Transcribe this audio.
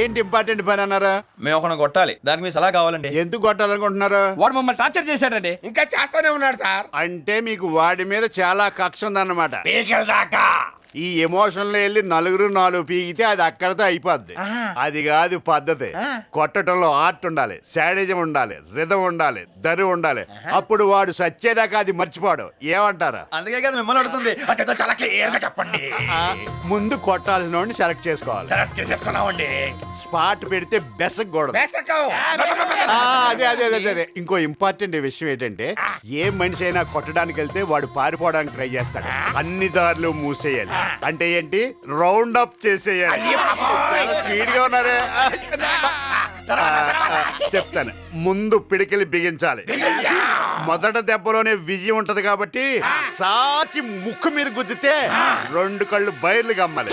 ఏంటి ఇంపార్టెంట్ పని అన్నారా? మేము ఒకరిని కొట్టాలి, దానికి మీ సలహా కావాలండి. ఎందుకు కొట్టాలనుకుంటున్నారు? వాడు మమ్మల్ని టార్చర్ చేశాడండి. ఇంకా చేస్తానే ఉన్నాడు సార్. అంటే మీకు వాడి మీద చాలా కక్ష ఉందన్నమాట. పీకల దాకా ఈ ఎమోషన్ లో వెళ్ళి నలుగురు నాలుగు పీకితే అది అక్కడితో అయిపోద్ది. అది కాదు పద్ధతి. కొట్టడంలో ఆర్ట్ ఉండాలి, శాడిజం ఉండాలి, రిధం ఉండాలి, దరి ఉండాలి. అప్పుడు వాడు సచ్చేదాకా అది మర్చిపోడు. ఏమంటారా? అందుకే కదా మిమ్మల్ని అడుగుతుంది. అదేదో చాలా క్లియర్ గా చెప్పండి. ముందు కొట్టాల్సిన వాడిని సెలెక్ట్ చేసుకోవాలి. సెలెక్ట్ చేసేసుకున్నామండి. స్పాట్ పెడితే బెసకూడదు. బేసకం. అదే అదే అదే అదే. ఇంకో ఇంపార్టెంట్ విషయం ఏంటంటే, ఏ మనిషి అయినా కొట్టడానికి వెళ్తే వాడు పారిపోవడానికి ట్రై చేస్తాడు. అన్ని దారులు మూసేయాలి. అంటే ఏంటి? రౌండ్ అప్ చేసేయాలి. స్పీడ్ గా ఉన్నారే. చెప్తాను. ముందు పిడికిలి బిగించాలి. మొదట దెబ్బలోనే విజయం ఉంటది కాబట్టి సాచి ముక్కు మీద గుద్దితే రెండు కళ్ళు బయర్లు గమ్మాలి.